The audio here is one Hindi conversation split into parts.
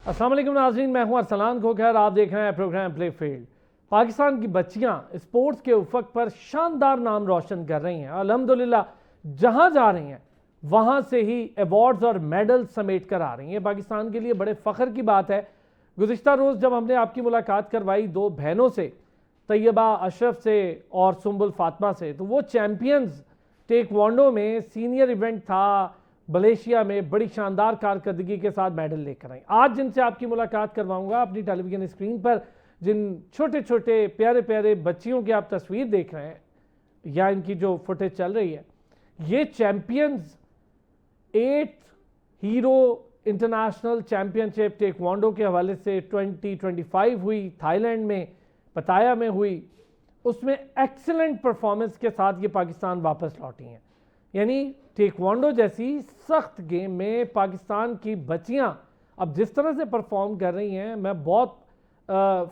अस्सलाम वालेकुम नाज़रीन, मैं हूं अरसलान खोखर। आप देख रहे हैं प्रोग्राम प्ले फील्ड। पाकिस्तान की बच्चियां स्पोर्ट्स के उफक पर शानदार नाम रोशन कर रही हैं। अल्हम्दुलिल्लाह जहां जा रही हैं वहां से ही अवार्ड्स और मेडल समेट कर आ रही हैं। पाकिस्तान के लिए बड़े फ़ख्र की बात है। गुज़िश्ता रोज़ जब हमने आपकी मुलाकात करवाई दो बहनों से, तैयबा अशरफ से और सुम्बुल फातिमा से, तो वो चैम्पियंस टेक्वांडो में सीनियर इवेंट था मलेशिया में, बड़ी शानदार कारकर्दगी के साथ मेडल लेकर आई। आज जिनसे आपकी मुलाकात करवाऊंगा अपनी टेलीविजन स्क्रीन पर, जिन छोटे छोटे प्यारे प्यारे बच्चियों की आप तस्वीर देख रहे हैं या इनकी जो फुटेज चल रही है, ये champions 8 hero international championship taekwondo के हवाले से 2025 हुई थाईलैंड में, पताया में हुई। उसमें एक्सीलेंट परफॉर्मेंस के साथ ये पाकिस्तान वापस लौटी हैं। यानी टेक्वांडो जैसी सख्त गेम में पाकिस्तान की बच्चियां अब जिस तरह से परफॉर्म कर रही हैं, मैं बहुत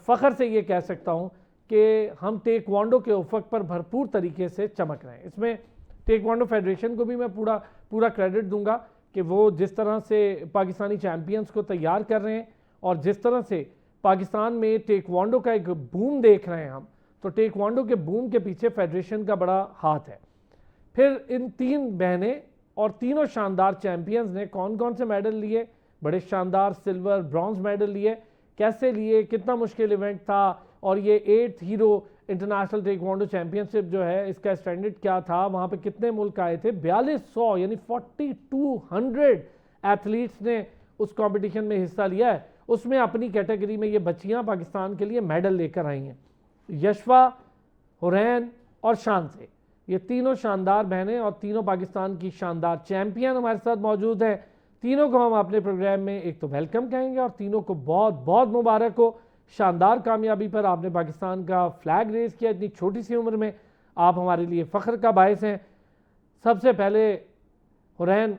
फ़ख्र से ये कह सकता हूं कि हम टेक्वांडो के उफक पर भरपूर तरीके से चमक रहे हैं। इसमें टेक्वांडो फेडरेशन को भी मैं पूरा क्रेडिट दूंगा कि वो जिस तरह से पाकिस्तानी चैम्पियंस को तैयार कर रहे हैं और जिस तरह से पाकिस्तान में टेक्वांडो का एक बूम देख रहे हैं हम, तो टेक्वांडो के बूम के पीछे फेडरेशन का बड़ा हाथ है। फिर इन तीन बहनें और तीनों शानदार चैंपियंस ने कौन कौन से मेडल लिए, बड़े शानदार सिल्वर ब्रॉन्ज मेडल लिए, कैसे लिए, कितना मुश्किल इवेंट था, और ये 8 हीरो इंटरनेशनल टेक्वांडो चैंपियनशिप जो है इसका स्टैंडर्ड क्या था, वहाँ पे कितने मुल्क आए थे, 4200 यानी 4200 एथलीट्स ने उस कंपटीशन में हिस्सा लिया है। उसमें अपनी कैटेगरी में ये बच्चियाँ पाकिस्तान के लिए मेडल लेकर आई हैं। यशवा, हुरैन और शान से, ये तीनों शानदार बहनें और तीनों पाकिस्तान की शानदार चैंपियन हमारे साथ मौजूद हैं। तीनों को हम अपने प्रोग्राम में एक तो वेलकम कहेंगे और तीनों को बहुत बहुत मुबारक हो शानदार कामयाबी पर। आपने पाकिस्तान का फ्लैग रेस किया इतनी छोटी सी उम्र में, आप हमारे लिए फ़ख्र का बायस हैं। सबसे पहले हुरैन,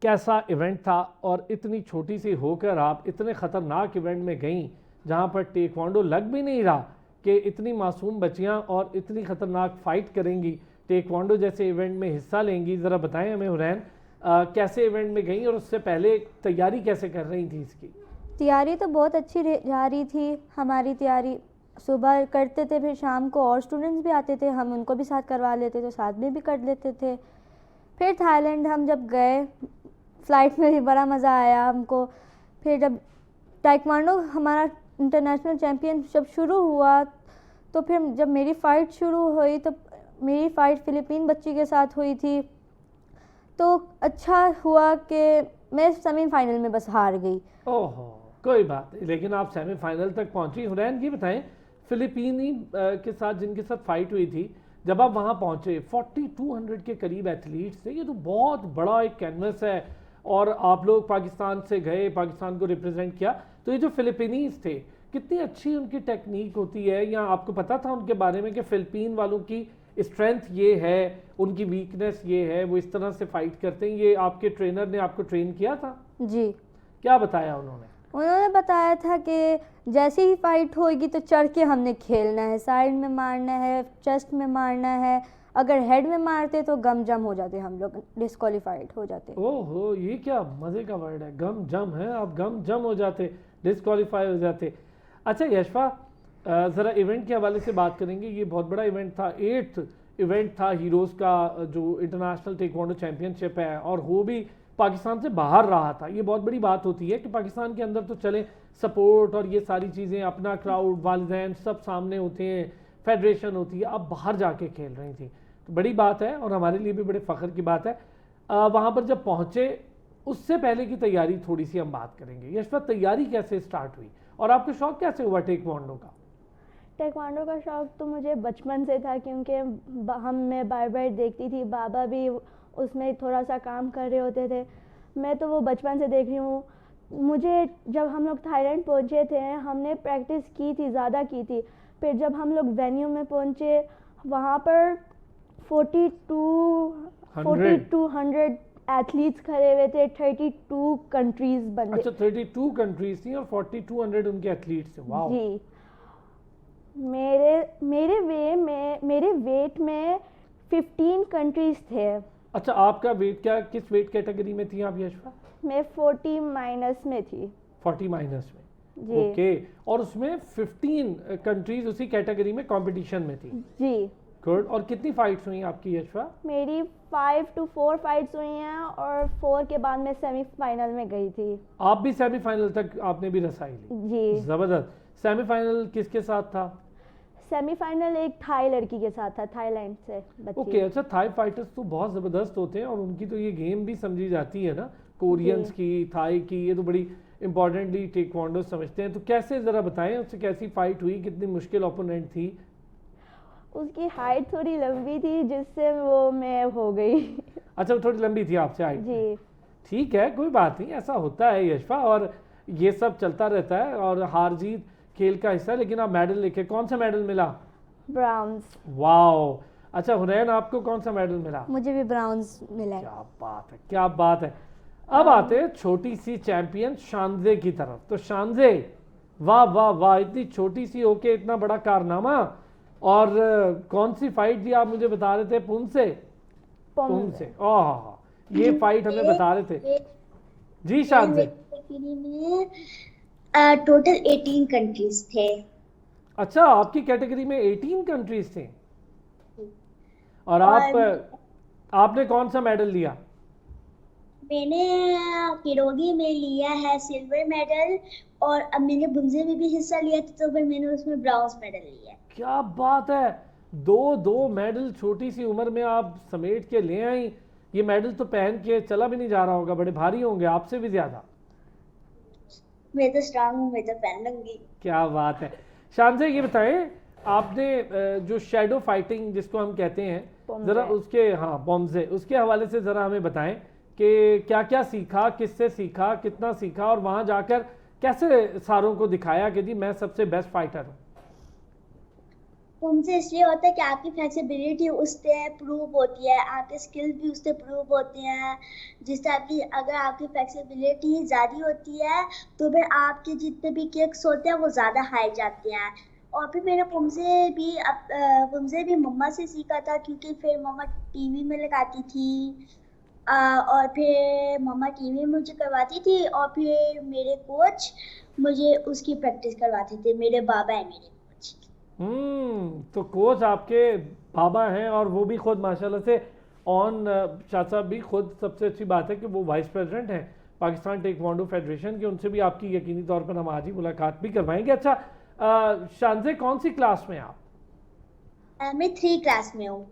कैसा इवेंट था और इतनी छोटी सी होकर आप इतने ख़तरनाक इवेंट में गई जहाँ पर टेक्वांडो लग भी नहीं रहा कि इतनी मासूम बच्चियाँ और इतनी ख़तरनाक फ़ाइट करेंगी, टेक्वांडो जैसे इवेंट में हिस्सा लेंगी। ज़रा बताएं हमें हुरैन, कैसे इवेंट में गई और उससे पहले तैयारी कैसे कर रही थी इसकी? तैयारी तो बहुत अच्छी जा रही थी। हमारी तैयारी सुबह करते थे, फिर शाम को और स्टूडेंट्स भी आते थे, हम उनको भी साथ करवा लेते थे, साथ में भी कर लेते थे। फिर थाईलैंड हम जब गए, फ़्लाइट में भी बड़ा मज़ा आया हमको। फिर जब ताइक्वांडो हमारा इंटरनेशनल चैम्पियन जब शुरू हुआ, तो फिर जब मेरी फ़ाइट शुरू हुई तो मेरी फ़ाइट फ़िलिपीन बच्ची के साथ हुई थी। तो अच्छा हुआ कि मैं सेमीफाइनल में बस हार गई। ओहो, कोई बात नहीं, लेकिन आप सेमीफाइनल तक पहुंची। हुरैन ये बताएं, फिलिपीनी के साथ जिनके साथ फाइट हुई थी, जब आप वहां पहुंचे 4200 के करीब एथलीट्स थे, ये तो बहुत बड़ा एक कैनवस है और आप लोग पाकिस्तान से गए, पाकिस्तान को रिप्रेजेंट किया। तो ये जो फिलिपीनीज थे, कितनी अच्छी उनकी टेक्निक होती है, या आपको पता था उनके बारे में कि फिलिपीन वालों की स्ट्रेंथ ये है, उनकी वीकनेस ये है, वो इस तरह से फाइट करते हैं? ये आपके ट्रेनर ने आपको ट्रेन किया था? जी। क्या बताया उन्होंने? उन्होंने बताया था कि जैसे ही फाइट होगी तो चढ़ के हमने खेलना है, साइड में मारना है, चेस्ट में मारना है। अगर हेड में मारते तो गम जम हो जाते, हम लोग डिस्क्वालीफाइड हो जाते। ओहो, ये क्या मज़े का वर्ड है, गम जम है। आप गम जम हो जाते, डिस्क्वालीफाई हो जाते। अच्छा यशफा, ज़रा इवेंट के हवाले से बात करेंगे। ये बहुत बड़ा इवेंट था, 8th इवेंट था हीरोज़ का, जो इंटरनेशनल टेक्वांडो चैम्पियनशिप है, और वो भी पाकिस्तान से बाहर रहा था। ये बहुत बड़ी बात होती है कि पाकिस्तान के अंदर तो चले सपोर्ट और ये सारी चीज़ें, अपना क्राउड, वालिदैन सब सामने होते हैं, फेडरेशन होती है, अब बाहर जाके खेल रही थी, तो बड़ी बात है और हमारे लिए भी बड़े फ़ख्र की बात है। वहाँ पर जब पहुँचे, उससे पहले की तैयारी थोड़ी सी हम बात करेंगे। यशफा, तैयारी कैसे स्टार्ट हुई और आपका शौक़ कैसे हुआ टेक्वांडो का? टेक्वांडो का शौक़ तो मुझे बचपन से था, क्योंकि मैं बार बार देखती थी, बाबा भी उसमें थोड़ा सा काम कर रहे होते थे। मैं तो वो बचपन से देख रही हूँ। मुझे जब हम लोग थाईलैंड पहुँचे थे, हमने प्रैक्टिस की थी, ज़्यादा की थी। फिर जब हम लोग वेन्यू में पहुँचे, वहाँ पर 4200 एथलीट्स खड़े हुए थे, 32 कंट्रीज़ बंदे। अच्छा, 32 कंट्रीज़ थी और 4200 उनके एथलीट्स थे। वाह जी। मेरे वेट में 15 कंट्रीज थे। अच्छा, आपका वेट क्या, किस वेट कैटेगरी में थी आप यशफा? मैं 40 माइनस में थी। 40 माइनस में। जी ओके, और उसमें 15 कंट्रीज उसी कैटेगरी में कंपटीशन में थी। जी। गुड। और कितनी फाइट्स हुई आपकी यशफा? मेरी 5 to 4 फाइट्स हुई हैं और 4 के बाद मैं सेमीफाइनल में गई थी। आप भी सेमीफाइनल तक आपने भी रसाई ली? जी। जबरदस्त। सेमीफाइनल किसके साथ था? सेमीफाइनल एक थाई लड़की के साथ था, थाईलैंड से बच्ची। ओके, अच्छा, थाई फाइटर्स तो बहुत ज़बरदस्त होते हैं और उनकी तो ये गेम भी समझी जाती है ना, कोरियंस की, थाई की, ये तो बड़ी इंपॉर्टेंटली टेक्वांडो समझते हैं। तो कैसे, ज़रा बताएं उससे कैसी फाइट हुई, कितनी मुश्किल ओपोनेंट थी? उसकी हाइट थोड़ी लंबी थी जिससे वो मैं हो गई। अच्छा, वो थोड़ी लंबी थी आपसे हाइट में। जी ठीक है, कोई बात नहीं, ऐसा होता है यशफा, और ये सब चलता रहता है और हार जीत खेल का हिस्सा। लेकिन आप मेडल लेके, कौन सा मेडल मिला? ब्राउन्स। वाओ। अच्छा हुनैन, आपको कौन सा मेडल मिला? मुझे भी ब्राउन्स मिला है। क्या बात है, क्या बात है। अब आते हैं छोटी सी चैंपियन शानजे की तरफ। तो शानजे, वाह वाह वाह, इतनी छोटी सी होके इतना बड़ा कारनामा। और कौन सी फाइट जी आप मुझे बता रहे थे? पुमसे? पुमसे, ओह, ये फाइट हमें बता रहे थे जी शानजे। टोटल 18 कंट्रीज थे। अच्छा, आपकी कैटेगरी में 18 कंट्रीज थे और आपने कौन सा मेडल लिया? मैंने किरोगी में लिया है सिल्वर मेडल, और अब मैंने बुंजे में भी हिस्सा लिया था, तो फिर मैंने उसमें ब्राउन्स मेडल लिया। क्या बात है, दो मेडल छोटी सी उम्र में आप समेट के ले आई। ये मेडल तो पहन के चला भी नहीं जा रहा होगा, बड़े भारी होंगे, आपसे भी ज्यादा। मैं तो स्ट्रांग हूँ, मैं तो पहन लूंगी। क्या बात है। शानजे, ये बताएं, आपने जो शैडो फाइटिंग जिसको हम कहते हैं, पोम्जे। जरा उसके, हाँ पोम्जे, उसके हवाले से जरा हमें बताएं कि क्या क्या सीखा, किससे सीखा, कितना सीखा, और वहां जाकर कैसे सारों को दिखाया कि जी मैं सबसे बेस्ट फाइटर हूँ? उनसे इसलिए होता है कि आपकी फ्लेक्सिबिलिटी उससे प्रूव होती है, आपके स्किल्स भी उससे प्रूव होते हैं। जिससे आपकी, अगर आपकी फ्लेक्सिबिलिटी ज़्यादा होती है तो फिर आपके जितने भी किक्स होते हैं वो ज़्यादा हाई जाते हैं। और फिर मैंने पुमसे भी मम्मा से सीखा था, क्योंकि फिर मम्मा टीवी में लगाती थी, और फिर मम्मा टीवी में मुझे करवाती थी, और फिर मेरे कोच मुझे उसकी प्रैक्टिस करवाते थे। मेरे बाबा है मेरे कोच। तो कोच आपके बाबा हैं, और वो भी खुद माशाल्लाह से ऑन, शाह साहब भी खुद, सबसे अच्छी बात है कि वो वाइस प्रेसिडेंट हैं पाकिस्तान टेक्वांडो फेडरेशन के। उनसे भी आपकी यकीनी तौर पर हम आज ही मुलाकात भी करवाएंगे। अच्छा शानजे, कौन सी क्लास में आप? मैं 3 क्लास में हूँ।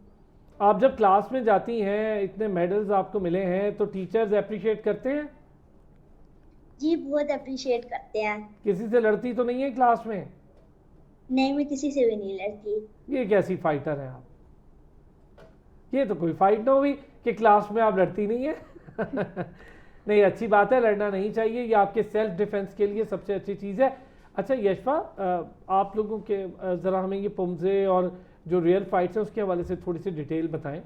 आप जब क्लास में जाती हैं, इतने मेडल्स आपको मिले हैं, तो टीचर्स अप्रिशिएट करते हैं? जी बहुत अप्रिशिएट करते हैं। किसी से लड़ती तो नहीं है क्लास में? नहीं, मैं किसी से भी नहीं लड़ती। ये कैसी फाइटर हैं आप? ये तो कोई फाइट ना हुई कि क्लास में आप लड़ती नहीं है। नहीं, अच्छी बात है, लड़ना नहीं चाहिए, ये आपके सेल्फ डिफेंस के लिए सबसे अच्छी चीज़ है। अच्छा यशफा, आप लोगों के ज़रा हमें ये पुमजे और जो रियल फाइट्स हैं उसके हवाले से थोड़ी सी डिटेल बताएं।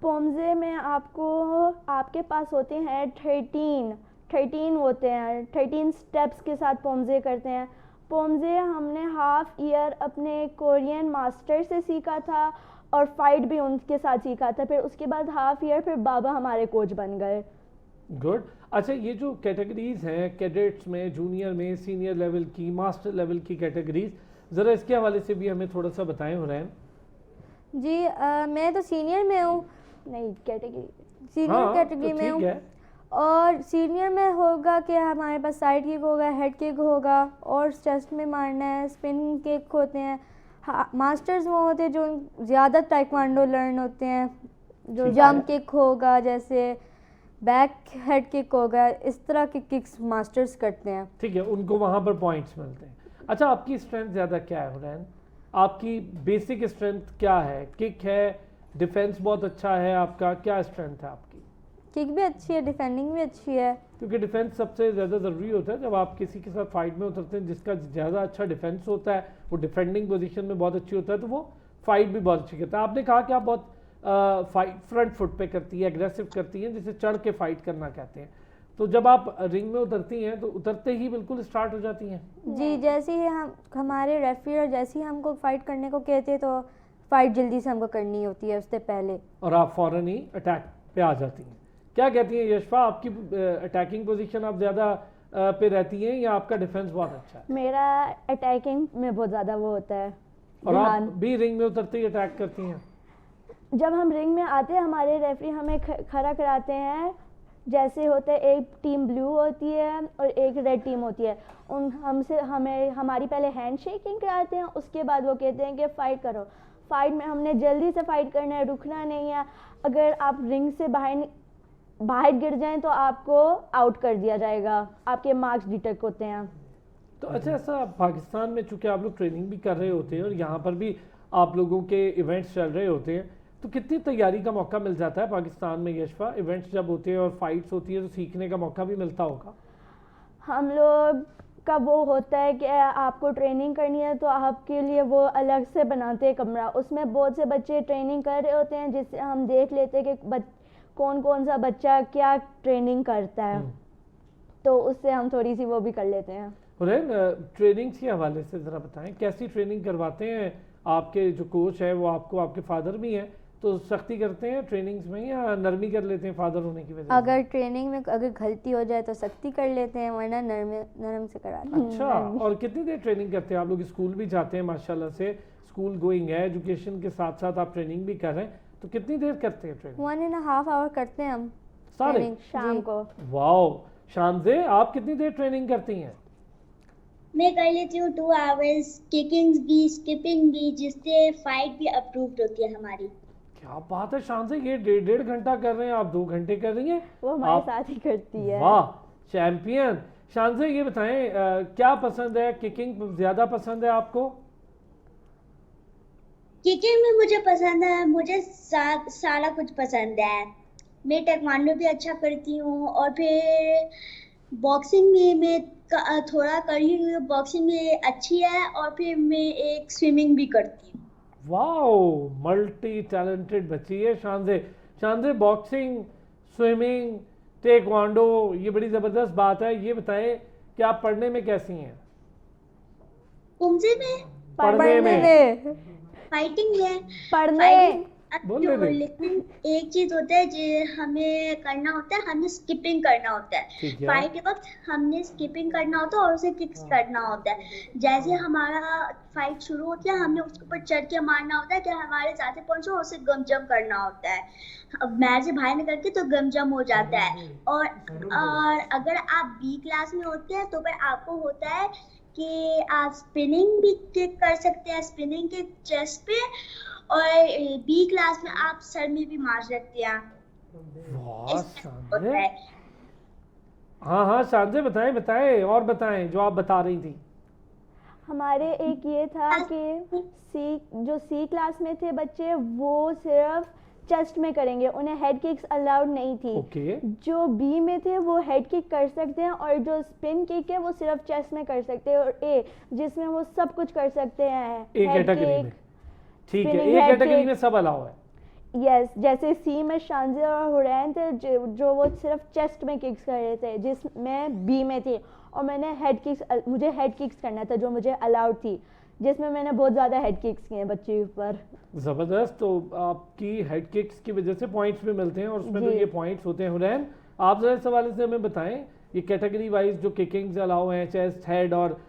पोम्जे में आपके पास होते हैं 13 होते हैं, 13 स्टेप्स के साथ पोम्जे करते हैं। पोम्जे हमने हाफ ईयर अपने कोरियन मास्टर से सीखा था और फाइट भी उनके साथ सीखा था। फिर उसके बाद हाफ ईयर फिर बाबा हमारे कोच बन गए। गुड। अच्छा, ये जो कैटेगरीज हैं, कैडेट्स में, जूनियर में, सीनियर लेवल की, मास्टर लेवल की कैटेगरीज, ज़रा इसके हवाले से भी हमें थोड़ा सा बताएं हुरैन। जी मैं तो सीनियर में हूँ, नहीं कैटेगरी, सीनियर कैटेगरी में हूँ। और सीनियर में होगा कि हमारे पास साइड किक होगा, हेड किक होगा, और चेस्ट में मारना है, स्पिन किक होते हैं। मास्टर्स वो होते हैं जो ज़्यादा टाइक्वांडो लर्न होते हैं, जो जंप किक होगा, जैसे बैक हेड किक होगा, इस तरह के किक्स मास्टर्स करते हैं। ठीक है, उनको वहाँ पर पॉइंट्स मिलते हैं। अच्छा, आपकी स्ट्रेंथ ज़्यादा क्या है हुरैन? आपकी बेसिक स्ट्रेंथ क्या है? किक है, डिफेंस बहुत अच्छा है आपका, क्या स्ट्रेंथ है आपकी? किक भी अच्छी है, डिफेंडिंग भी अच्छी है। क्योंकि डिफेंस सबसे ज़्यादा ज़रूरी होता है जब आप किसी के साथ फाइट में उतरते हैं। जिसका ज़्यादा अच्छा डिफेंस होता है वो डिफेंडिंग पोजीशन में बहुत अच्छी होता है, तो वो फाइट भी बहुत अच्छी करता है। आपने कहा कि आप बहुत फाइट फ्रंट फुट पे करती है, एग्रेसिव करती हैं, जिसे चढ़ के फाइट करना कहते हैं। तो जब आप रिंग में उतरती हैं तो उतरते ही बिल्कुल स्टार्ट हो जाती हैं? जी, जैसे ही हमारे रेफरी और जैसे ही हमको फाइट करने को कहते हैं तो फाइट जल्दी से हमको करनी होती है उससे पहले, और आप फौरन ही अटैक पे आ जाती हैं। क्या कहती हैं यशफा, आपकी अटैकिंग पोजीशन आप ज़्यादा पे रहती हैं या आपका डिफेंस बहुत अच्छा है? मेरा अटैकिंग में बहुत ज़्यादा वो होता है और आप ध्यान। भी रिंग में उतरते ही अटैक करती हैं? जब हम रिंग में आते हैं हमारे रेफरी हमें खड़ा कराते हैं, जैसे होता है एक टीम ब्लू होती है और एक रेड टीम होती है, हमें हमारी पहले हैंड शेकिंग कराते हैं, उसके बाद वो कहते हैं कि फ़ाइट करो। फाइट में हमने जल्दी से फाइट करना है, रुकना नहीं है। अगर आप रिंग से बाहर गिर जाएं तो आपको आउट कर दिया जाएगा, आपके मार्क्स डिटेक्ट होते हैं। तो अच्छा, ऐसा पाकिस्तान में चूंकि आप लोग ट्रेनिंग भी कर रहे होते हैं और यहाँ पर भी आप लोगों के इवेंट्स चल रहे होते हैं, तो कितनी तैयारी का मौका मिल जाता है पाकिस्तान में यशफा? इवेंट्स जब होते हैं और फाइट्स होती है तो सीखने का मौका भी मिलता होगा? हम लोग का वो होता है कि आपको ट्रेनिंग करनी है तो आपके लिए वो अलग से बनाते हैं कमरा, उसमें बहुत से बच्चे ट्रेनिंग कर रहे होते हैं, जिससे हम देख लेते हैं कि कौन कौन सा बच्चा क्या ट्रेनिंग करता है, तो उससे हम थोड़ी सी वो भी कर लेते हैं। हुरैन, ट्रेनिंग के हवाले से ज़रा बताएं, कैसी ट्रेनिंग करवाते हैं? आपके जो कोच है वो आपके फादर भी हैं, तो सख्ती करते हैं ट्रेनिंग्स में या नरमी कर लेते हैं फादर होने की वजह से? अगर ट्रेनिंग में अगर गलती हो जाए तो सख्ती कर लेते हैं, वरना नरम से कराते हैं। अच्छा, और कितनी देर ट्रेनिंग करते हैं आप लोग? स्कूल भी जाते हैं माशाल्लाह से, स्कूल गोइंग है, एजुकेशन के साथ साथ आप ट्रेनिंग भी कर रहे हैं, तो कितनी देर करते हैं ट्रेनिंग? 1.5 आवर करते हैं हम सारे? training, शाम जी। को। वाओ, शानजे, आप कितनी देर ट्रेनिंग करती हैं? मैं कर लेती हूँ 2 आवर्स, किकिंग भी, स्किपिंग भी, जिससे फाइट भी अप्रूव्ड होती है हमारी। क्या बात है शानजे, ये 1.5 घंटा कर रहे हैं आप, 2 घंटे कर रही हैं? वो हमारे आप- साथ ही करती है। वाह, चैंपियन। शानजे, ये बताएं, क्या पसंद है? किकिंग ज्यादा पसंद है आपको? किकिंग में मुझे पसंद है, मुझे सारा कुछ पसंद है। मैं टेक्वांडो भी अच्छा करती हूँ और फिर बॉक्सिंग में मैं थोड़ा करी हुई हूँ, बॉक्सिंग में अच्छी है, और फिर मैं एक स्विमिंग भी करती हूँ। वाओ, मल्टी टैलेंटेड बच्ची है शानजे। शानजे, बॉक्सिंग, स्विमिंग, टेक्वांडो, ये बड़ी ज़बरदस्त बात है। ये बताएं कि आप पढ़ने में कैसी हैं? तुमसे में पढ़ने में? फाइटिंग में पढ़ने बोल रहे थे। लेकिन एक चीज होता है जो हमें करना होता है, हमें स्किपिंग करना होता है। ठीक है। फाइट के वक्त हमने स्किपिंग करना होता है और उसे किक्स करना होता है। जैसे हमारा फाइट शुरू होती है, हमने उसके ऊपर चढ़ के मारना होता है कि हमारे साथी पहुंचो, और उसे गम जम करना होता है। अब मैच से बाहर निकल के तो गम जम हो जाता है। और अगर आप बी क्लास में होते हैं तो फिर आपको होता है कि आप स्पिनिंग भी किक कर सकते हैं, स्पिनिंग किक चेस्ट पे, और बी क्लास में आप सर में भी मार सकते हैं। वाह इस होता शानजे। है। हाँ हाँ शानजे, बताएं बताएं और बताएं जो आप बता रही थी। हमारे एक ये था कि सी क्लास में थे बच्चे, वो सिर्फ चेस्ट में करेंगे, उन्हें हेड किक्स अलाउड नहीं थी। ओके। जो बी में थे वो हेड किक कर सकते हैं, और जो स्पिन किक है वो सिर्फ चेस्ट में कर सकते हैं, और ए जिसमें वो सब कुछ कर सकते हैं, एक हेड कैटेगरी में, ठीक है, spinning एक head कैटेगरी kick। में सब अलाउ है। यस, जैसे सी में शानजे और हुरैन थे जो वो सिर्फ चेस्ट में किक्स कर रहे थे, जिसमें बी में थी, और मुझे हेड किक्स करना था जो मुझे अलाउड थी, जिसमें मैंने बहुत ज़्यादा हेड किक्स किए बच्चे के ऊपर। जबरदस्त। तो आपकी हेड किक्स की वजह से पॉइंट्स भी मिलते हैं, और उसमें तो जी। ये पॉइंट्स होते हैं। हुरैन, आप जरा इस हवाले से हमें बताएं, ये कैटेगरी वाइज जो किकिंग्स अलाउ हैं, चेस्ट, हेड और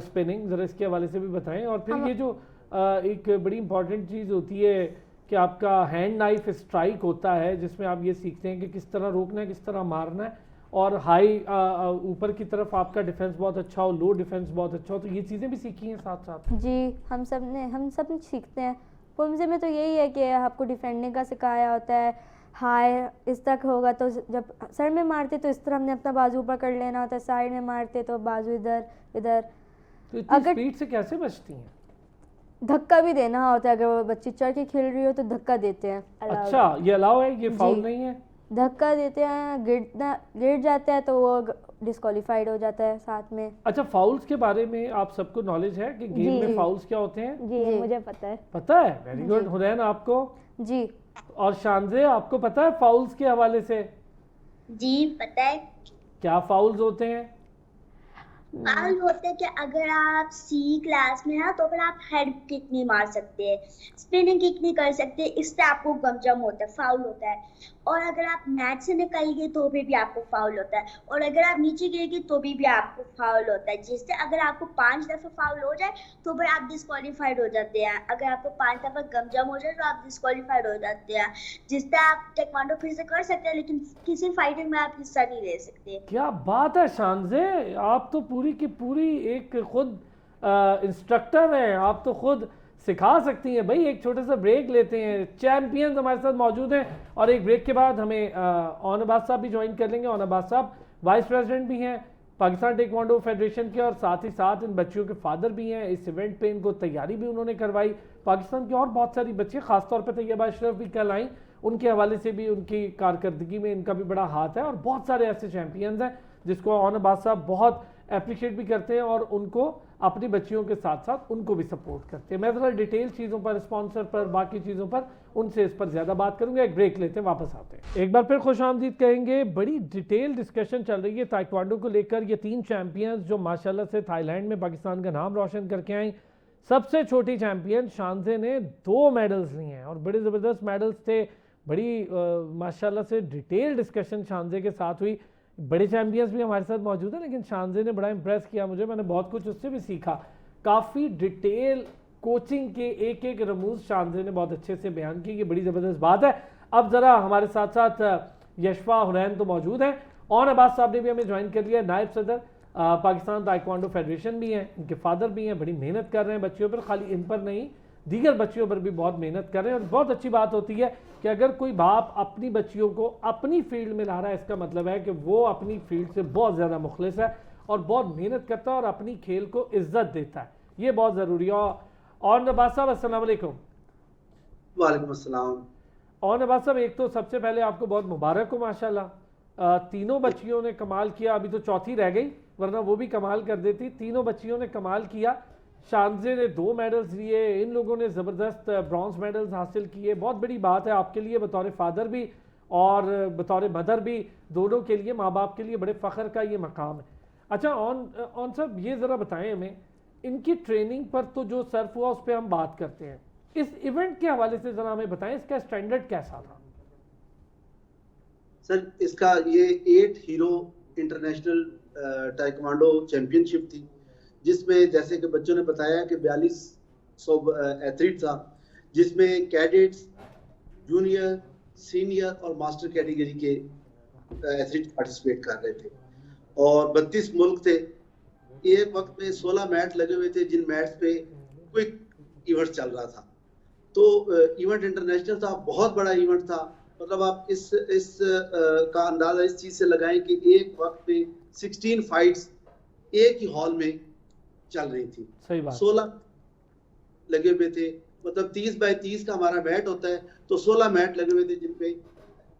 स्पिनिंग, जरा इसके हवाले से भी बताएं। और फिर ये जो एक बड़ी इंपॉर्टेंट चीज़ होती है कि आपका हैंड नाइफ स्ट्राइक होता है, जिसमें आप ये सीखते हैं कि किस तरह रोकना है, किस तरह मारना है, और हाई ऊपर की तरफ आपका डिफेंस बहुत अच्छा हो, लो डिफेंस बहुत अच्छा हो, तो ये चीज़ें भी सीखी हैं साथ साथ? जी, हम सब सीखते हैं। पुमसे में तो यही है कि आपको डिफेंडिंग का सिखाया होता है। हाई इस तक होगा तो जब सर में मारते तो इस तरह हमने अपना बाजू ऊपर कर लेना होता है, साइड में मारते तो बाजू इधर इधर। तो इतनी अगर- स्पीड से कैसे बचती हैं? धक्का भी देना होता है, अगर वो बच्ची चढ़ के खेल रही हो तो धक्का देते हैं। allowed। अच्छा, ये अलाउ है, ये फाउल जी। नहीं है? धक्का देते हैं, गिर जाता है तो वो डिस्क्वालीफाइड हो जाता है साथ में। अच्छा, फाउल्स के बारे में आप सबको नॉलेज है कि गेम जी। में फाउल्स क्या होते हैं? जी, जी। मुझे पता है। पता है, वेरी गुड। हुरैन, आपको? जी, और शानजे, आपको पता है फाउल्स के हवाले से जी पता है। क्या फाउल्स होते हैं? फाउल होता है कि अगर आप सी क्लास में हैं तो फिर आप हेड किक नहीं मार सकते, स्पिनिंग किक नहीं कर सकते, इससे आपको गम जम होता है, फाउल होता है। और अगर आप नेट से निकल गए तो भी आपको फाउल होता है, और अगर आप नीचे गिर गए तो भी आपको फाउल होता है। जिससे अगर आपको 5 दफा फाउल हो जाए तो फिर आप डिस्क्वालीफाइड हो जाते हैं। अगर आपको 5 दफा गम जम हो जाए तो आप डिस्क्वालीफाइड हो जाते हैं, जिससे आप टेक्वांडो फिर से कर सकते हैं लेकिन किसी फाइटिंग में आप हिस्सा नहीं ले सकते। क्या बात है शानजे, आप तो पूरी की पूरी एक खुद इंस्ट्रक्टर हैं, आप तो खुद सिखा सकती हैं भाई। एक छोटे सा ब्रेक लेते हैं, चैंपियंस हमारे साथ मौजूद हैं और एक ब्रेक के बाद हमें ओन साहब भी ज्वाइन कर लेंगे। ओन साहब वाइस प्रेसिडेंट भी हैं पाकिस्तान टेक्वांडो फेडरेशन के और साथ ही साथ इन बच्चियों के फादर भी हैं। इस इवेंट पे इनको तैयारी भी उन्होंने करवाई। पाकिस्तान की और बहुत सारी बच्ची, खासतौर पर तैयबा अशरफ भी कल आई, उनके हवाले से भी उनकी कारकर्दगी में इनका भी बड़ा हाथ है। और बहुत सारे ऐसे चैंपियंस हैं जिसको ओन साहब बहुत अप्रिशिएट भी करते हैं और उनको अपनी बच्चियों के साथ साथ उनको भी सपोर्ट करते हैं। मैं ज़रा डिटेल चीज़ों पर, स्पॉन्सर पर, बाकी चीज़ों पर उनसे इस पर ज़्यादा बात करूंगा। एक ब्रेक लेते हैं, वापस आते हैं। एक बार फिर खुश आमदीद कहेंगे। बड़ी डिटेल डिस्कशन चल रही है ताइक्वांडो को लेकर। ये 3 चैंपियंस जो माशाल्लाह से थाईलैंड में पाकिस्तान का नाम रोशन करके आई। सबसे छोटी चैंपियन शानजे ने 2 मेडल्स लिए हैं और बड़े ज़बरदस्त मेडल्स थे। बड़ी माशाल्लाह से डिटेल डिस्कशन शानजे के साथ हुई। बड़े चैंपियंस भी हमारे साथ मौजूद हैं लेकिन शानजे ने बड़ा इंप्रेस किया मुझे, मैंने बहुत कुछ उससे भी सीखा। काफ़ी डिटेल कोचिंग के एक एक रमूज शानजे ने बहुत अच्छे से बयान की, कि बड़ी ज़बरदस्त बात है। अब ज़रा हमारे साथ साथ यशफा हुरैन तो मौजूद हैं और अब्बास साहब ने भी हमें ज्वाइन कर लिया, नायब सदर पाकिस्तान ताइक्वांडो फेडरेशन भी हैं, इनके फादर भी हैं। बड़ी मेहनत कर रहे हैं बच्चियों पर, खाली इन पर नहीं दीगर बच्चियों पर भी बहुत मेहनत कर रहे हैं। और बहुत अच्छी बात होती है कि अगर कोई बाप अपनी बच्चियों को अपनी फील्ड में ला रहा है, इसका मतलब है कि वो अपनी फील्ड से बहुत ज़्यादा मुखलिस है और बहुत मेहनत करता है और अपनी खेल को इज्जत देता है। ये बहुत ज़रूरी है। और नवाज साहब अस्सलाम वालेकुम। वालेकुम अस्सलाम। और नवाज साहब, एक तो सबसे पहले आपको बहुत मुबारक हो माशाल्लाह। तीनों बच्चियों ने कमाल किया, अभी तो चौथी रह गई वरना वो भी कमाल कर देती। तीनों बच्चियों ने कमाल किया। शानजे ने 2 मेडल्स लिए, इन लोगों ने ज़बरदस्त ब्रॉन्ज मेडल्स हासिल किए। बहुत बड़ी बात है आपके लिए बतौर फादर भी और बतौर मदर भी, दोनों के लिए, माँ बाप के लिए बड़े फ़ख्र का ये मकाम है। अच्छा ऑन साहब, ये ज़रा बताएं हमें, इनकी ट्रेनिंग पर तो जो सर्फ हुआ उस पर हम बात करते हैं, इस इवेंट के हवाले से ज़रा हमें बताएं इसका स्टैंडर्ड कैसा था? सर, इसका ये 8 हीरो इंटरनेशनल ताइक्वांडो चैंपियनशिप थी, जिसमें जैसे कि बच्चों ने बताया कि 4200 एथलीट था, जिसमें कैडेट्स, जूनियर, सीनियर और मास्टर कैटेगरी के एथलीट पार्टिसिपेट कर रहे थे और 32 मुल्क थे। एक वक्त में 16 मैच लगे हुए थे, जिन मैच पे क्विक इवेंट चल रहा था। तो इवेंट इंटरनेशनल था, बहुत बड़ा इवेंट था। मतलब आप इस का अंदाजा इस चीज से लगाएं कि एक वक्त में 16 फाइट्स एक ही हॉल में चल रही थी। सही बात। 16 लगे हुए थे, मतलब 30 बाय 30 का हमारा मैट होता है, तो 16 मैट लगे हुए थे जिनपे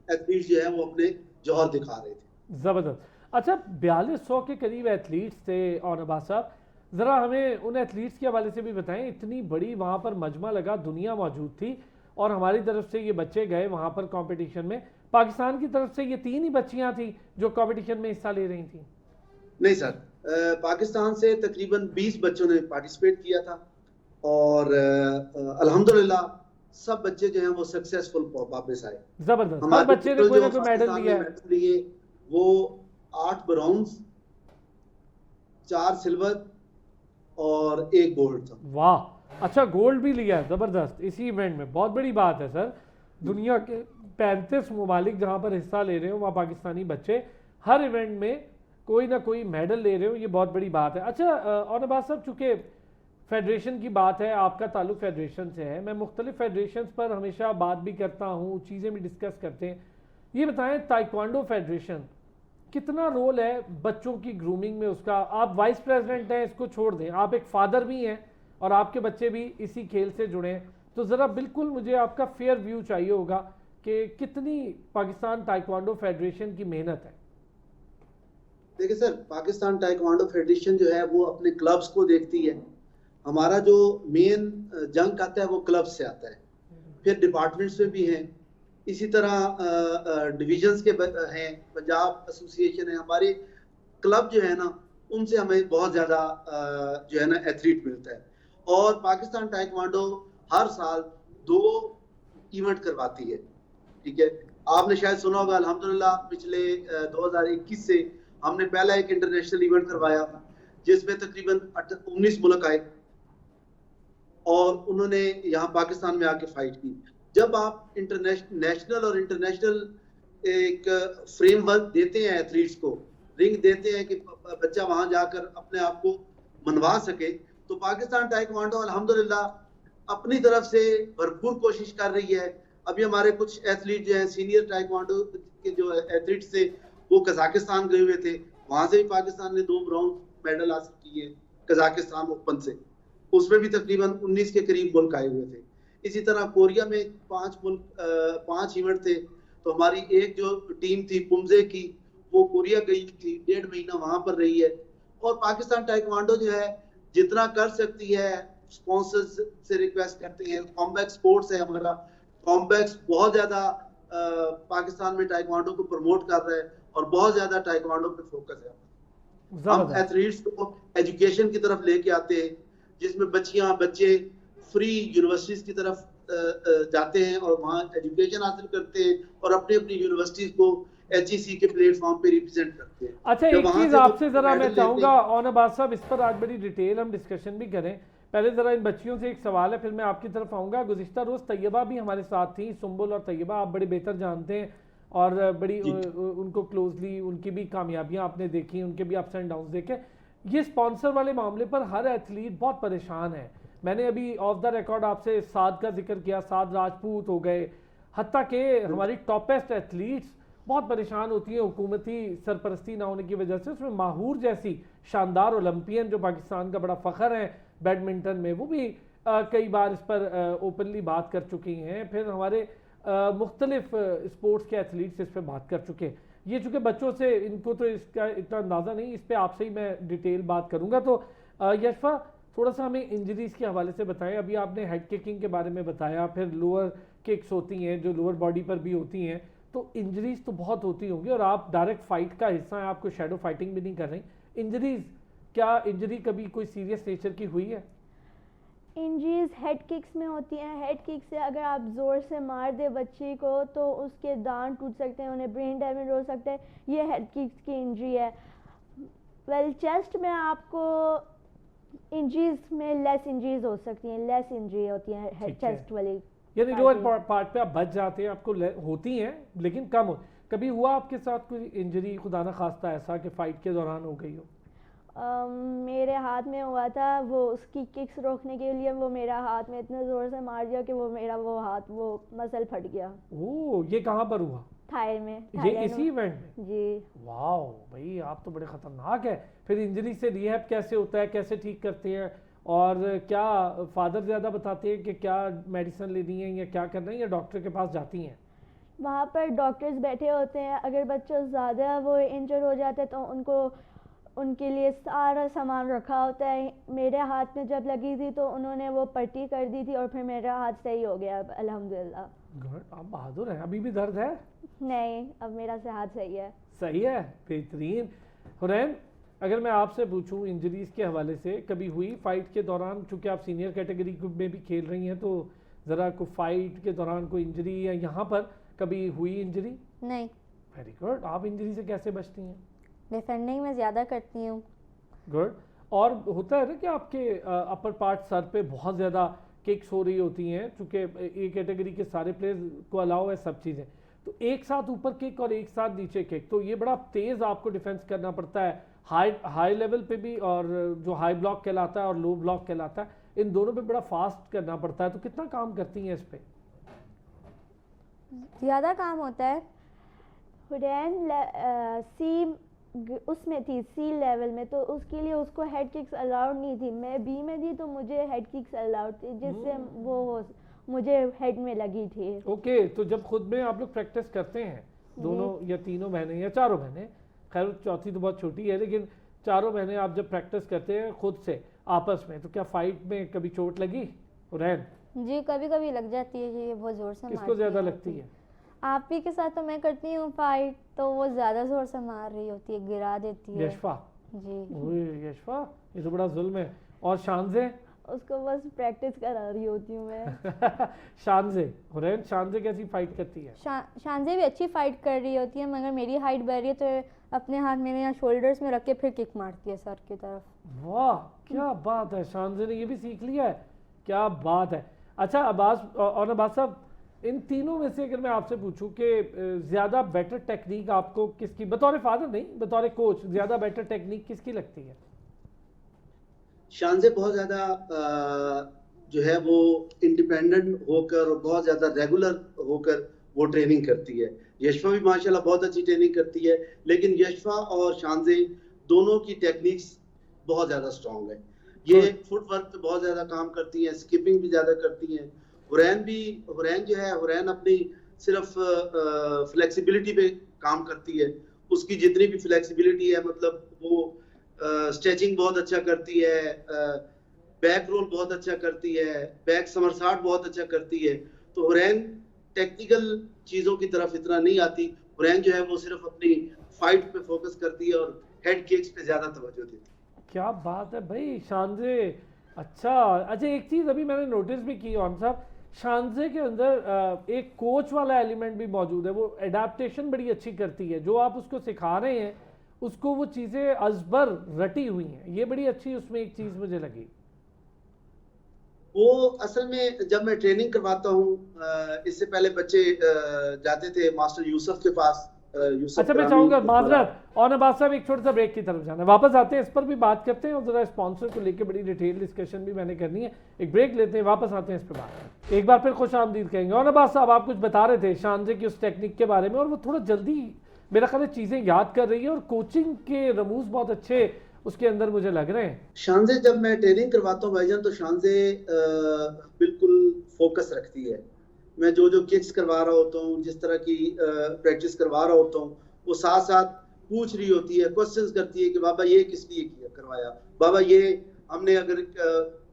एथलीट जो है वो अपने जौहर दिखा रहे थे। ज़बरदस्त। अच्छा, 4200 के करीब एथलीट्स थे। और अब्बास साहब, ज़रा हमें उन एथलीट्स के हवाले से भी बताएं। इतनी बड़ी वहाँ पर मजमा लगा, दुनिया मौजूद थी और हमारी तरफ से ये बच्चे गए वहाँ पर कंपटीशन में। पाकिस्तान की तरफ से ये 3 ही बच्चियाँ थी जो कंपटीशन में हिस्सा ले रही थी? नहीं सर, पाकिस्तान से तकरीबन 20 बच्चों ने पार्टिसिपेट किया था और अल्हम्दुलिल्लाह सब बच्चे जो हैं वो सक्सेसफुल वापस आए। जबरदस्त, हर बच्चे ने कोई ना कोई मेडल लिया। वो 8 ब्रॉन्ज, 4 सिल्वर और 1 गोल्ड था। वाह, अच्छा गोल्ड भी लिया है, जबरदस्त, इसी इवेंट में। बहुत बड़ी बात है सर, दुनिया के 35 ममालिक जहाँ पर हिस्सा ले रहे हो वहाँ पाकिस्तानी बच्चे हर इवेंट में कोई ना कोई मेडल ले रहे हो, ये बहुत बड़ी बात है। अच्छा और अब्बास साहब, चूँकि फेडरेशन की बात है, आपका ताल्लुक फेडरेशन से है, मैं मुख्तलिफ फेडरेशन पर हमेशा बात भी करता हूँ, चीज़ें भी डिस्कस करते हैं। ये बताएं, ताइक्वांडो फेडरेशन कितना रोल है बच्चों की ग्रूमिंग में उसका? आप वाइस प्रेसिडेंट हैं, इसको छोड़ दें, आप एक फादर भी हैं और आपके बच्चे भी इसी खेल से जुड़े हैं, तो ज़रा बिल्कुल मुझे आपका फेयर व्यू चाहिए होगा कि कितनी पाकिस्तान ताइक्वांडो फेडरेशन की मेहनत है। देखिए सर, पाकिस्तान ताइक्वांडो फेडरेशन जो है वो अपने क्लब्स को देखती है। हमारा जो मेन जंग आता है वो क्लब से आता है, फिर डिपार्टमेंट्स में भी हैं, इसी तरह डिविजन्स के हैं, पंजाब एसोसिएशन है। हमारे क्लब जो है ना उनसे हमें बहुत ज्यादा जो है ना एथलीट मिलता है। और पाकिस्तान ताइक्वांडो हर साल 2 इवेंट करवाती है, ठीक है। आपने शायद सुना होगा, अल्हम्दुलिल्लाह पिछले 2021 से हमने पहला एक इंटरनेशनल इवेंट करवाया जिसमें तकरीबन 19 मुल्क आए और उन्होंने यहाँ पाकिस्तान में आके फाइट की। जब आप नेशनल और इंटरनेशनल एक फ्रेमवर्क देते हैं एथलीट्स को, रिंग देते हैं कि बच्चा वहां जाकर अपने आप को मनवा सके, तो पाकिस्तान ताइक्वांडो अल्हम्दुलिल्लाह अपनी तरफ से भरपूर कोशिश कर रही है। अभी हमारे कुछ एथलीट जो हैं सीनियर ताइक्वांडो के जो एथलीट्स थे वो कजाकिस्तान गए हुए थे, वहां से भी पाकिस्तान ने 2 ब्रॉन्ज मेडल हासिल किए कजाकिस्तान ओपन से, उसमें भी तकरीबन 19 के करीब मुल्क आए हुए थे। इसी तरह कोरिया में 5 इवेंट थे, तो हमारी एक जो टीम थी पुमजे की वो कोरिया गई थी, 1.5 महीना वहां पर रही है। और पाकिस्तान ताइक्वांडो जो है जितना कर सकती है स्पॉन्सर्स से रिक्वेस्ट करते हैं। कॉम्बैक्ट स्पोर्ट्स है हमारा, कॉम्बैक्ट बहुत ज्यादा पाकिस्तान में ताइक्वांडो को प्रमोट कर रहा है और बहुत ज्यादा ताइक्वांडो पे फोकस है। हम एथलीट्स को एजुकेशन की तरफ लेके आते हैं जिसमें बच्चे फ्री यूनिवर्सिटीज की तरफ जाते हैं और वहाँ एजुकेशन हासिल करते हैं और अपनी अपनी यूनिवर्सिटीज को HEC के प्लेटफॉर्म पे रिप्रेजेंट करते हैं। अच्छा, एक चीज आपसे जरा मैं चाहूंगा औनबाज साहब, इस पर आज बड़ी डिटेल हम डिस्कशन भी करें। पहले जरा इन बच्चियों से एक सवाल है, फिर मैं आपकी तरफ आऊंगा। गुज़िश्ता रोज तैयबा भी हमारे साथ थी, सुंबुल और तैयबा आप बड़े बेहतर जानते हैं और बड़ी उनको क्लोजली उनकी भी कामयाबियां आपने देखी, उनके भी अप्स एंड डाउन्स देखे। ये स्पॉन्सर वाले मामले पर हर एथलीट बहुत परेशान है। मैंने अभी ऑफ द रिकॉर्ड आपसे साद का जिक्र किया, साद राजपूत हो गए, हत्ता के हमारी टॉपेस्ट एथलीट्स बहुत परेशान होती हैं हुकूमती सरपरस्ती ना होने की वजह से। उसमें माहूर जैसी शानदार ओलंपियन जो पाकिस्तान का बड़ा फ़ख्र है बैडमिंटन में, वो भी कई बार इस पर ओपनली बात कर चुकी हैं। फिर हमारे मुख्तलिफ स्पोर्ट्स के एथलीट्स इस पर बात कर चुके हैं। ये चूँकि बच्चों से इनको तो इसका इतना अंदाज़ा नहीं, इस पर आपसे ही मैं डिटेल बात करूँगा। तो यशफा थोड़ा सा हमें इंजरीज़ के हवाले से बताएं। अभी आपने हेड किकिंग के बारे में बताया, फिर लोअर किक्स होती हैं जो लोअर बॉडी पर भी होती हैं, तो इंजरीज तो बहुत होती होंगी और आप डायरेक्ट फाइट का हिस्सा हैं, आपको शैडो फाइटिंग भी नहीं कर रही। इंजरीज, क्या इंजरी कभी कोई सीरियस नेचर की हुई है? इंजरीज हेड किक्स में होती हैं। हेड किक से अगर आप ज़ोर से मार दे बच्ची को तो उसके दांत टूट सकते हैं, उन्हें ब्रेन डैमेज हो सकता है। ये हेड किक्स की इंजरी है। वेल चेस्ट में आपको इंजरीज में लेस इंजरीज हो सकती हैं, लेस इंजरी होती है हेड चेस्ट वाली, यानी लोअर पार्ट पे आप बच जाते हैं, आपको होती हैं लेकिन कम हो। कभी हुआ आपके साथ कोई इंजरी खुदा ना खास्ता ऐसा कि फाइट के दौरान हो गई हो? मेरे हाथ में हुआ था, वो उसकी किक्स रोकने के लिए वो मेरा हाथ में इतने ज़ोर से मार दिया कि वो मेरा वो मसल फट गया। ओह, ये कहाँ पर हुआ? थाई में। ये इसी इवेंट में? जी। वाह भाई, आप तो बड़े खतरनाक है। फिर इंजरी से रिहैब कैसे होता है, कैसे ठीक करते हैं, और क्या फादर ज़्यादा बताते हैं कि क्या मेडिसिन लेनी है या क्या करना है, या डॉक्टर के पास जाती हैं? वहाँ पर डॉक्टर्स बैठे होते हैं। अगर बच्चों ज़्यादा वो इंजर हो जाते हैं तो उनको उनके लिए सारा सामान रखा होता है। मेरे हाथ में जब लगी थी तो उन्होंने वो पट्टी कर दी थी और फिर मेरा हाथ सही हो गया अल्हम्दुलिल्लाह। गुड, आप बहादुर हैं। अभी भी दर्द है? नहीं, अब मेरा से हाथ सही है। सही है, बेहतरीन। हुरैन, अगर मैं आपसे पूछूं इंजरीज के हवाले से, कभी हुई फाइट के दौरान, चूँकि आप सीनियर कैटेगरी में भी खेल रही हैं, तो ज़रा को फाइट के दौरान कोई इंजरी या यहाँ पर कभी हुई इंजरी? नहीं। Very good. आप इंजरी से कैसे बचती हैं? डिफेंडिंग में ज़्यादा करती हूँ। गुड। और होता है ना कि आपके अपर पार्ट सर पे बहुत ज़्यादा किक्स हो रही होती हैं, चूँकि ए कैटेगरी के सारे प्लेयर्स को अलाउ है सब चीज़ें, तो एक साथ ऊपर किक और एक साथ नीचे किक, तो ये बड़ा तेज़ आपको डिफेंस करना पड़ता है हाई लेवल पे भी, और जो हाई ब्लॉक कहलाता है और लो ब्लॉक कहलाता है, इन दोनों पे बड़ा फास्ट करना पड़ता है। तो कितना काम करती हैं इस पे? ज़्यादा काम होता है। हुरैन सी उसमें थी, सी लेवल में, तो उसके लिए उसको हेड किक्स अलाउड नहीं थी। मैं बी में थी तो मुझे हेड किक्स अलाउड थी, जिससे वो मुझे हेड में लगी थी। ओके, तो जब खुद में आप लोग प्रैक्टिस करते हैं, दोनों या तीनों बहनें या चारों बहनें, खैर चौथी तो बहुत छोटी है, लेकिन चारों बहनें आप जब प्रैक्टिस करते हैं खुद से आपस में, तो क्या फाइट में कभी चोट लगी? हुरैन जी, कभी कभी लग जाती है जी, बहुत ज़ोर से। किसको ज़्यादा लगती है? आप ही के साथ तो मैं करती हूँ फाइट, तो वो ज़्यादा ज़ोर से मार रही होती है, गिरा देती है। यशफा? जी। ओए यशफा, ये तो बड़ा जुल्म है। और शानजे? उसको बस प्रैक्टिस करा रही होती हूँ मैं। शानजे, हुरैन शानजे कैसी फाइट करती है? शानजे भी अच्छी फाइट कर रही होती है, मगर मेरी हाइट बढ़ रही है तो अपने हाथ मेरे यहाँ शोल्डर्स में रख के फिर किक मारती है सर की तरफ। वाह, क्या बात है, शानजे ने ये भी सीख लिया है, क्या बात है। अच्छा अब्बास और अब्बास साहब, इन तीनों में से अगर मैं आपसे पूछूं कि ज़्यादा बेटर टेक्निक आपको किसकी, बतौर फादर नहीं बतौर कोच, ज़्यादा बेटर टेक्निक किसकी लगती है? शानजे बहुत ज्यादा जो है वो इंडिपेंडेंट होकर और बहुत ज्यादा रेगुलर होकर वो ट्रेनिंग करती है। यशफा भी माशाल्लाह बहुत अच्छी ट्रेनिंग करती है, लेकिन यशफा और शानजे दोनों की टेक्निक्स बहुत ज्यादा स्ट्रांग है। ये फुटवर्क पे बहुत ज्यादा काम करती हैं, स्किपिंग भी ज्यादा करती हैं। हुरैन जो है, हुरैन अपनी सिर्फ फ्लेक्सिबिलिटी पे काम करती है। उसकी जितनी भी फ्लेक्सिबिलिटी है, मतलब वो स्ट्रेचिंग बहुत अच्छा करती है, बैक रोल बहुत अच्छा करती है, बैक समरसाट बहुत अच्छा करती है। तो हुरैन टेक्निकल चीजों की तरफ इतना नहीं आती। हुरैन जो है वो सिर्फ अपनी फाइट पे फोकस करती है और हेड किक्स पे ज्यादा तवज्जो देती है। क्या बात है भाई, शानजे। अच्छा अच्छा, एक चीज़ अभी मैंने नोटिस भी की ऑन साहब, शानजे के अंदर एक कोच वाला एलिमेंट भी मौजूद है। वो एडाप्टेशन बड़ी अच्छी करती है, जो आप उसको सिखा रहे हैं उसको वो चीज़ें अजबर रटी हुई हैं। ये बड़ी अच्छी उसमें एक चीज़ मुझे लगी। वो असल में जब मैं ट्रेनिंग करवाता हूँ, इससे पहले बच्चे जाते थे मास्टर यूसुफ के पास। अच्छा, मैं चाहूंगा माजरत और अब्बास साहब एक छोटा सा ब्रेक की तरफ जाना है, वापस आते हैं, इस पर भी बात करते हैं और जरा स्पॉन्सर को लेकर बड़ी डिटेल डिस्कशन भी मैंने करनी है। एक ब्रेक लेते हैं, वापस आते हैं इस पर बात। एक बार फिर खुश आमदीद कहेंगे। और अब्बास साहब, आप कुछ बता रहे थे शानजे की उस टेक्निक के बारे में, और वो थोड़ा जल्दी मेरा ख्याल है चीज़ें याद कर रही है और कोचिंग के रमूज बहुत अच्छे उसके अंदर मुझे लग रहे हैं। शानजे जब मैं ट्रेनिंग करवाता हूँ भाईजान, तो शानजे बिल्कुल फोकस रखती है। मैं जो जो किक्स करवा रहा होता हूँ, जिस तरह की प्रैक्टिस करवा रहा होता हूँ, वो साथ साथ पूछ रही होती है, क्वेश्चंस करती है कि बाबा ये किस लिए किया करवाया, बाबा ये हमने अगर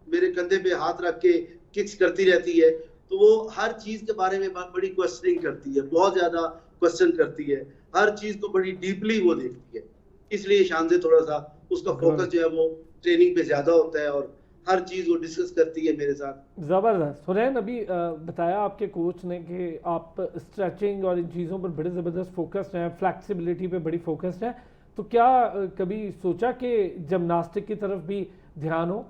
मेरे कंधे पे हाथ रख के किक्स करती रहती है। तो वो हर चीज के बारे में बड़ी क्वेश्चनिंग करती है, बहुत ज्यादा क्वेश्चन करती है, हर चीज को बड़ी डीपली वो देखती है। इसलिए शानजे थोड़ा सा उसका फोकस जो है वो ट्रेनिंग पे ज्यादा होता है और हर चीज वो डिस्कस करती है मेरे साथ। ज़बरदस्त। हुरैन, अभी बताया आपके कोच ने कि आप स्ट्रेचिंग और इन चीज़ों पर बड़े ज़बरदस्त फोकस्ड हैं, फ्लैक्सिबिलिटी पे बड़ी फोकस्ड हैं, तो क्या कभी सोचा कि जिमनास्टिक की तरफ भी ध्यान हो?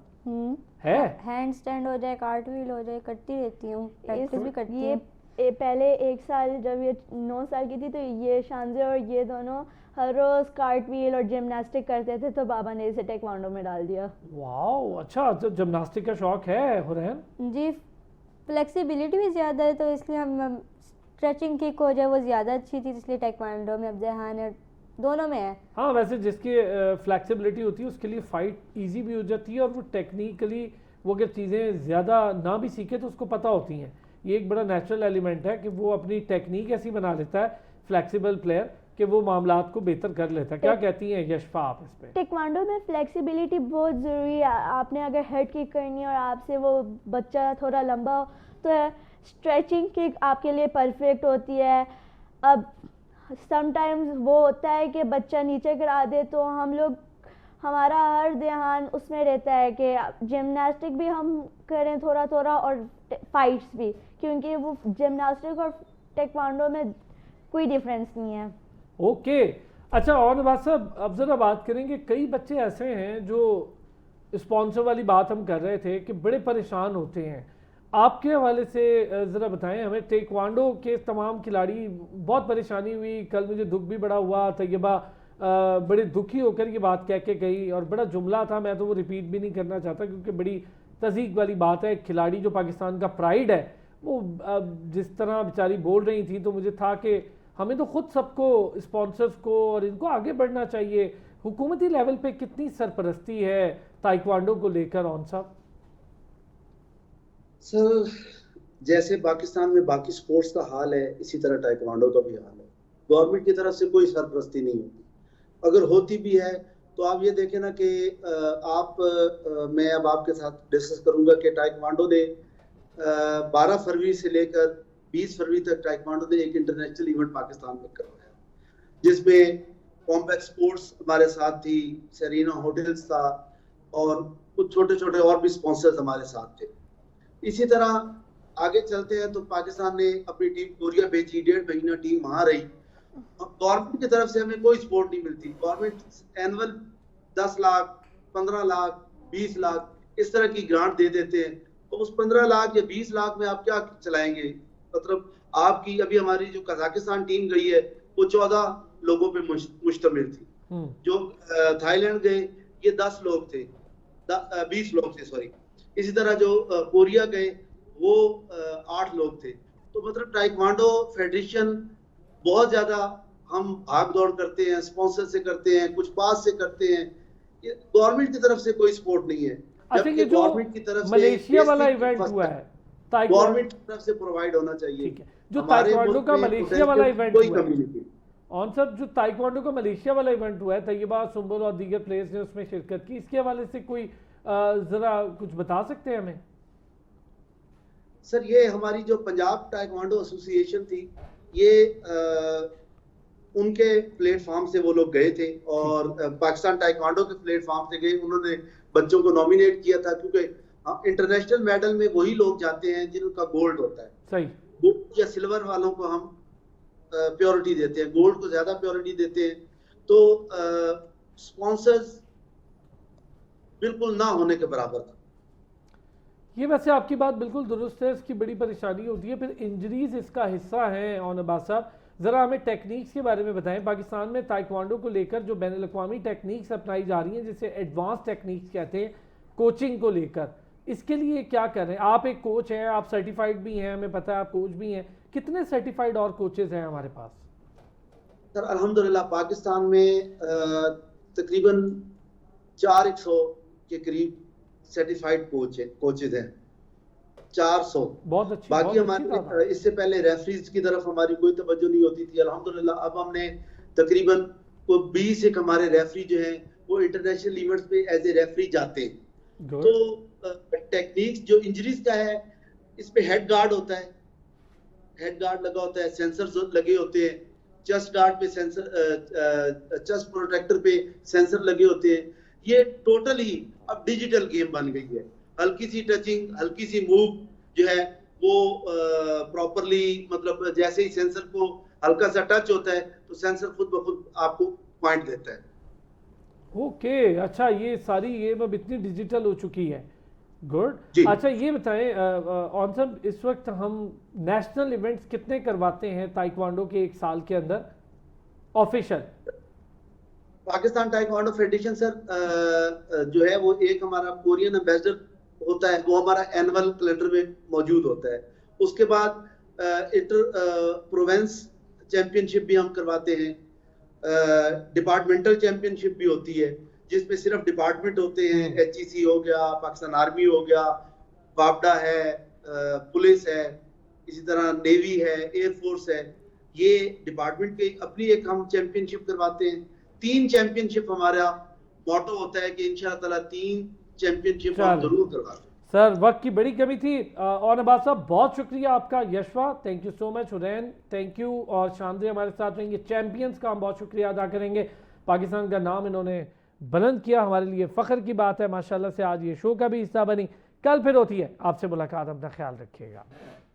है हैंड स्टैंड हो जाए, कार्टव्हील हो जाए, करती रहती हूँ, प्रैक्टिस भी करती हूँ। ये पहले 1 साल जब ये 9 साल की थी, तो ये शानजे और ये दोनों हर रोज कार्टव्हील और जिमनास्टिक करते थे, तो बाबा ने इसे टेक्वांडो में डाल दिया। वाह, अच्छा, तो जिमनास्टिक का शौक है हुरैन? जी, फ्लेक्सिबिलिटी भी ज़्यादा है तो इसलिए हम स्ट्रेचिंग किक हो जाए वो ज़्यादा अच्छी थी, इसलिए टेक्वांडो में अब जहान है, दोनों में है। हाँ, वैसे जिसकी फ्लेक्सिबिलिटी होती है उसके लिए फ़ाइट इजी भी हो जाती है, और वो टेक्निकली वो अगर चीज़ें ज़्यादा ना भी सीखे तो उसको पता होती हैं। ये एक बड़ा नेचुरल एलिमेंट है कि वो अपनी टेक्निक ऐसी बना लेता है फ्लेक्सिबल प्लेयर कि वो मामलात को बेहतर कर लेता है। क्या कहती हैं यशफा आप इस पे? टेक्वांडो में फ्लेक्सिबिलिटी बहुत ज़रूरी है। आपने अगर हेड किक करनी है और आपसे वो बच्चा थोड़ा लंबा हो, तो स्ट्रेचिंग किक आपके लिए परफेक्ट होती है। अब समटाइम्स वो होता है कि बच्चा नीचे गिरा दे, तो हम लोग हमारा हर ध्यान उसमें रहता है कि जिमनास्टिक भी हम करें थोड़ा थोड़ा और फाइट्स भी, क्योंकि वो जिमनास्टिक और टेक्वांडो में कोई डिफरेंस नहीं है। ओके, अच्छा, और बात साहब अब ज़रा बात करेंगे, कई बच्चे ऐसे हैं जो स्पॉन्सर वाली बात हम कर रहे थे कि बड़े परेशान होते हैं, आपके हवाले से ज़रा बताएं हमें। टेक्वांडो के तमाम खिलाड़ी बहुत परेशानी हुई, कल मुझे दुख भी बड़ा हुआ, तैयबा बड़े दुखी होकर ये बात कह के गई, और बड़ा जुमला था, मैं तो वो रिपीट भी नहीं करना चाहता क्योंकि बड़ी तज़ीक वाली बात है। खिलाड़ी जो पाकिस्तान का प्राइड है, वो जिस तरह बेचारी बोल रही थी, तो मुझे था कि हमें तो खुद सबको, स्पॉन्सर्स को और इनको आगे बढ़ना चाहिए। हुकूमती लेवल पे कितनी सरपरस्ती है ताइक्वांडो को लेकर ऑन साहब? सर, जैसे पाकिस्तान में बाकी स्पोर्ट्स का हाल है, इसी तरह ताइक्वांडो का भी हाल है। गवर्नमेंट की तरफ से कोई सरपरस्ती नहीं होती, अगर होती भी है तो आप ये देखें ना कि मैं अब आपके साथ डिस्कस करूंगा कि ताइक्वांडो ने 12 फरवरी से लेकर 20 फरवरी तक ताइक्वांडो ने एक इंटरनेशनल इवेंट पाकिस्तान में करवाया, जिसमें कॉम्बैट स्पोर्ट्स हमारे साथ थी, सेरेना होटल्स था और कुछ छोटे छोटे और भी स्पॉन्सर्स हमारे साथ थे। इसी तरह आगे चलते हैं तो पाकिस्तान ने अपनी टीम कोरिया भेजी, 1.5 महीना टीम वहां रही। गवर्नमेंट की तरफ से हमें कोई सपोर्ट नहीं मिलती। गवर्नमेंट एनुअल 10 लाख, 15 लाख, 20 लाख इस तरह की ग्रांट दे देते हैं। तो उस 15 लाख या 20 लाख में आप क्या चलाएंगे? मतलब आपकी अभी हमारी जो कजाकिस्तान टीम गई है वो 14 लोगों पे मुश्तमिल थी। जो थाईलैंड गए ये 10 लोग थे, 20 लोग थे सॉरी। इसी तरह जो कोरिया गए वो 8 लोग थे। तो मतलब ताइक्वांडो फेडरेशन बहुत ज्यादा हम भाग दौड़ करते हैं, स्पॉन्सर से करते हैं, कुछ पास से करते हैं। गवर्नमेंट की तरफ से कोई सपोर्ट नहीं है। जबकि जो गवर्नमेंट की तरफ से मलेशिया वाला इवेंट हुआ है गवर्नमेंट की तरफ से प्रोवाइड होना चाहिए। ठीक है, जो ताइक्वांडो का मलेशिया वाला इवेंट कोई हुआ कमी नहीं थी। ऑन सब जो ताइक्वांडो का मलेशिया वाला इवेंट हुआ है, तैयबा, सुंबुल और दीगर प्लेयर्स ने उसमें शिरकत की, इसके हवाले से कोई जरा कुछ बता सकते हैं हमें? सर ये हमारी जो पंजाब ताइक्वांडो एसोसिएशन थी ये उनके प्लेटफॉर्म से वो लोग गए थे और पाकिस्तान ताइक्वांडो के प्लेटफॉर्म से गए। उन्होंने बच्चों को नॉमिनेट किया था क्योंकि इंटरनेशनल मेडल में वही लोग जाते हैं जिनका गोल्ड होता है। सही। गोल्ड या सिल्वर वालों को हम प्योरिटी देते हैं, गोल्ड को ज्यादा प्योरिटी देते हैं। तो स्पॉन्सर्स बिल्कुल ना होने के बराबर था। ये वैसे आपकी बात बिल्कुल दुरुस्त है, इसकी बड़ी परेशानी होती है। फिर इंजरीज इसका हिस्सा है। और नबाज साहब ज़रा हमें टेक्निक्स के बारे में बताएं। पाकिस्तान में ताइक्वांडो को लेकर जो बैनुल अक़वामी टेक्निक्स अपनाई जा रही हैं, जिसे एडवांस टेक्निक्स कहते हैं, कोचिंग को लेकर, इसके लिए क्या कर रहे हैं? आप एक कोच हैं, आप सर्टिफाइड भी हैं, हमें पता है आप कोच भी हैं। कितने सर्टिफाइड और कोचेज हैं हमारे पास? सर अल्हम्दुलिल्लाह पाकिस्तान में तकरीबन 400 के करीब सर्टिफाइड कोचेज हैं, 400। बहुत अच्छी। बाकी हमारे इससे पहले रेफरीज की तरफ हमारी कोई तवज्जो नहीं होती थी। अल्हम्दुलिल्लाह अब हमने तकरीबन को 20 एक हमारे रेफरी जो हैं वो इंटरनेशनल इवेंट्स पे एज ए रेफरी जाते हैं। तो टेक्निक्स जो इंजरीज का है इस पे हेड गार्ड होता है, हेड गार्ड लगा होता है, सेंसर लगे होते हैं, चेस्ट गार्ड पे सेंसर, चेस्ट प्रोटेक्टर पे सेंसर लगे होते हैं। ये टोटली अब डिजिटल गेम बन गई है। हल्की सी टचिंग, हल्की सी मूव जो है वो प्रॉपरली, मतलब जैसे ही सेंसर को हल्का सा टच होता है तो सेंसर खुद ब खुद आपको पॉइंट देता है। ओके, अच्छा, ये सारी गेम अब इतनी डिजिटल हो चुकी है। गुड। अच्छा ये बताएं ऑन सब, इस वक्त हम नेशनल इवेंट्स कितने करवाते हैं ताइक्वांडो के एक साल के अंदर official? Pakistan taekwondo federation sir जो है वो एक हमारा कोरियन एम्बेसडर होता है, वो हमारा एनुअल कैलेंडर में मौजूद होता है। उसके बाद इंटर प्रोविंस चैंपियनशिप भी हम करवाते हैं, डिपार्टमेंटल चैंपियनशिप भी होती है जिसमें सिर्फ डिपार्टमेंट होते हैं। HEC हो गया, पाकिस्तान आर्मी हो गया, वापडा है, पुलिस है, इसी तरह नेवी है, एयरफोर्स है। ये डिपार्टमेंट के अपनी एक हम चैंपियनशिप करवाते हैं। 3 चैंपियनशिप हमारा मोटो होता है कि इंशाअल्लाह ताला 3 चैंपियनशिप हम जरूर करवाते हैं। सर वक्त की बड़ी कमी थी। और नबाज साहब बहुत शुक्रिया आपका। Yashwa, thank you so much. Hurain, thank you. और शानदार हमारे साथ रहेंगे। चैंपियंस का हम बहुत शुक्रिया अदा करेंगे। पाकिस्तान का नाम इन्होंने बुलंद किया, हमारे लिए फ़ख्र की बात है। माशाल्लाह से आज ये शो का भी हिस्सा बनी। कल फिर होती है आपसे मुलाकात, अपना ख्याल रखिएगा।